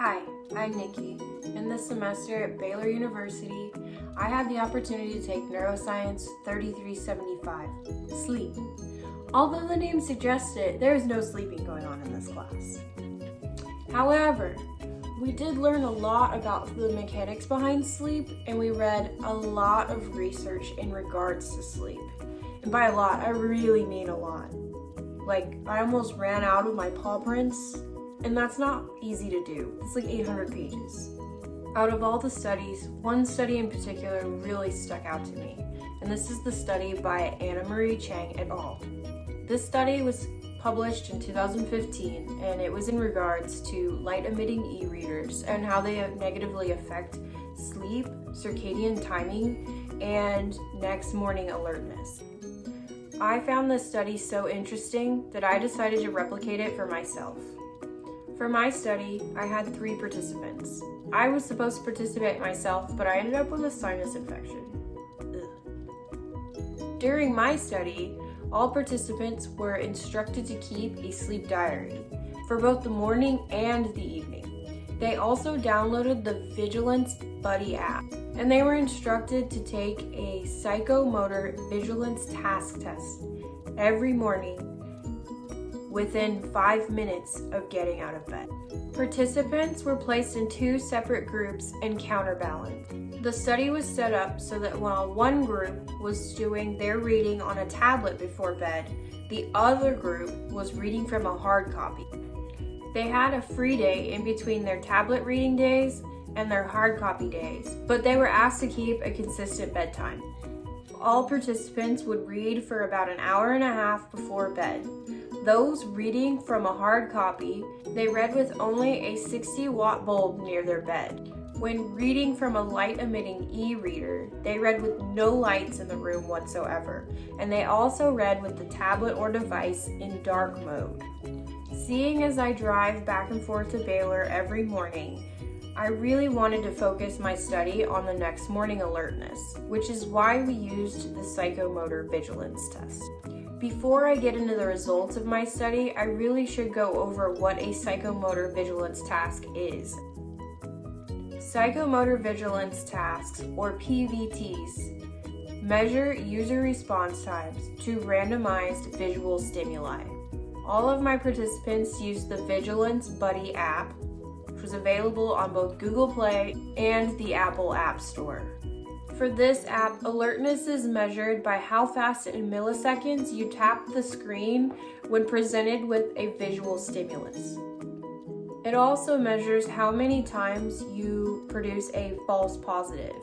Hi, I'm Nikki. In this semester at Baylor University, I had the opportunity to take Neuroscience 3375, Sleep. Although the name suggests it, there is no sleeping going on in this class. However, we did learn a lot about the mechanics behind sleep, and we read a lot of research in regards to sleep. And by a lot, I really mean a lot. Like, I almost ran out of my paw prints, and that's not easy to do. It's like 800 pages. Out of all the studies, one study in particular really stuck out to me, and this is the study by Chang et al. This study was published in 2015, and it was in regards to light-emitting e-readers and how they negatively affect sleep, circadian timing, and next morning alertness. I found this study so interesting that I decided to replicate it for myself. For my study, I had 3 participants. I was supposed to participate myself, but I ended up with a sinus infection. Ugh. During my study, all participants were instructed to keep a sleep diary for both the morning and the evening. They also downloaded the Vigilance Buddy app, and they were instructed to take a psychomotor vigilance task test every morning within 5 minutes of getting out of bed. Participants were placed in 2 separate groups and counterbalanced. The study was set up so that while one group was doing their reading on a tablet before bed, the other group was reading from a hard copy. They had a free day in between their tablet reading days and their hard copy days, but they were asked to keep a consistent bedtime. All participants would read for about an hour and a half before bed. Those reading from a hard copy, they read with only a 60-watt bulb near their bed. When reading from a light-emitting e-reader, they read with no lights in the room whatsoever, and they also read with the tablet or device in dark mode. Seeing as I drive back and forth to Baylor every morning, I really wanted to focus my study on the next morning alertness, which is why we used the psychomotor vigilance test. Before I get into the results of my study, I really should go over what a psychomotor vigilance task is. Psychomotor vigilance tasks, or PVTs, measure user response times to randomized visual stimuli. All of my participants used the Vigilance Buddy app, which was available on both Google Play and the Apple App Store. For this app, alertness is measured by how fast in milliseconds you tap the screen when presented with a visual stimulus. It also measures how many times you produce a false positive,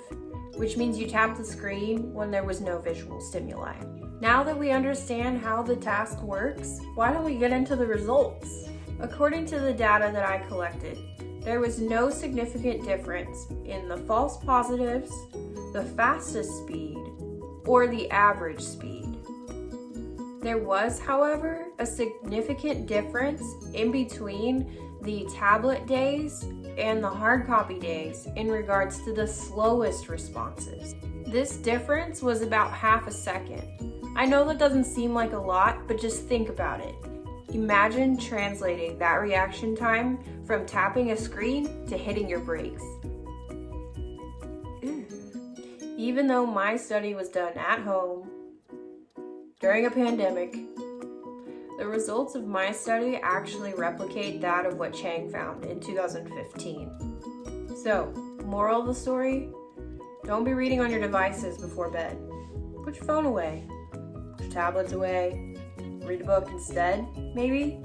which means you tap the screen when there was no visual stimuli. Now that we understand how the task works, why don't we get into the results? According to the data that I collected, there was no significant difference in the false positives, the fastest speed, or the average speed. There was, however, a significant difference in between the tablet days and the hard copy days in regards to the slowest responses. This difference was about half a second. I know that doesn't seem like a lot, but just think about it. Imagine translating that reaction time from tapping a screen to hitting your brakes. Even though my study was done at home during a pandemic, the results of my study actually replicate that of what Chang found in 2015. So, moral of the story, don't be reading on your devices before bed. Put your phone away, put your tablets away, read a book instead, maybe.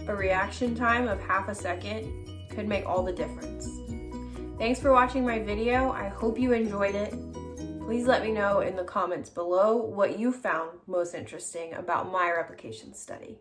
A reaction time of half a second could make all the difference. Thanks for watching my video. I hope you enjoyed it. Please let me know in the comments below what you found most interesting about my replication study.